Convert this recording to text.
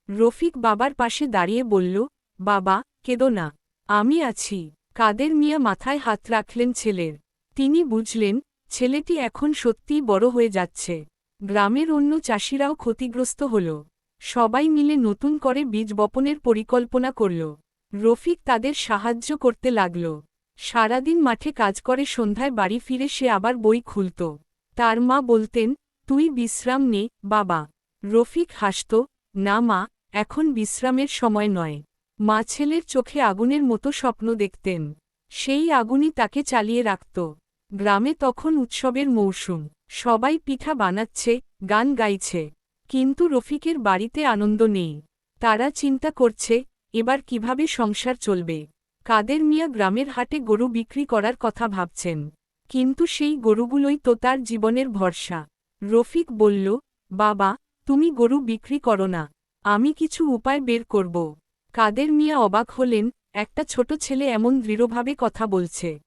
রফিক বাবার পাশে দাঁড়িয়ে বলল, বাবা, কেঁদো না, আমি আছি। কাদের মিয়া মাথায় হাত রাখলেন ছেলের। তিনি বুঝলেন, ছেলেটি এখন সত্যিই বড় হয়ে যাচ্ছে। গ্রামের অন্য চাষিরাও ক্ষতিগ্রস্ত হল। সবাই মিলে নতুন করে বীজ বপনের পরিকল্পনা করল। রফিক তাদের সাহায্য করতে লাগল। সারাদিন মাঠে কাজ করে সন্ধ্যায় বাড়ি ফিরে সে আবার বই খুলত। তার মা বলতেন, তুই বিশ্রাম নে বাবা। রফিক হাসত, না মা, এখন বিশ্রামের সময় নয়। মা ছেলের চোখে আগুনের মতো স্বপ্ন দেখতেন। সেই আগুনই তাকে চালিয়ে রাখত। গ্রামে তখন উৎসবের মৌসুম। সবাই পিঠা বানাচ্ছে, গান গাইছে। কিন্তু রফিকের বাড়িতে আনন্দ নেই। তারা চিন্তা করছে, এবার কিভাবে সংসার চলবে। কাদের মিয়া গ্রামের হাটে গরু বিক্রি করার কথা ভাবছেন। কিন্তু সেই গরুগুলোই তো তার জীবনের ভরসা। রফিক বলল, বাবা, তুমি গরু বিক্রি করো না, আমি কিছু উপায় বের করব। কাদের মিয়া অবাক হলেন, একটা ছোট ছেলে এমন দৃঢ়ভাবে কথা বলছে।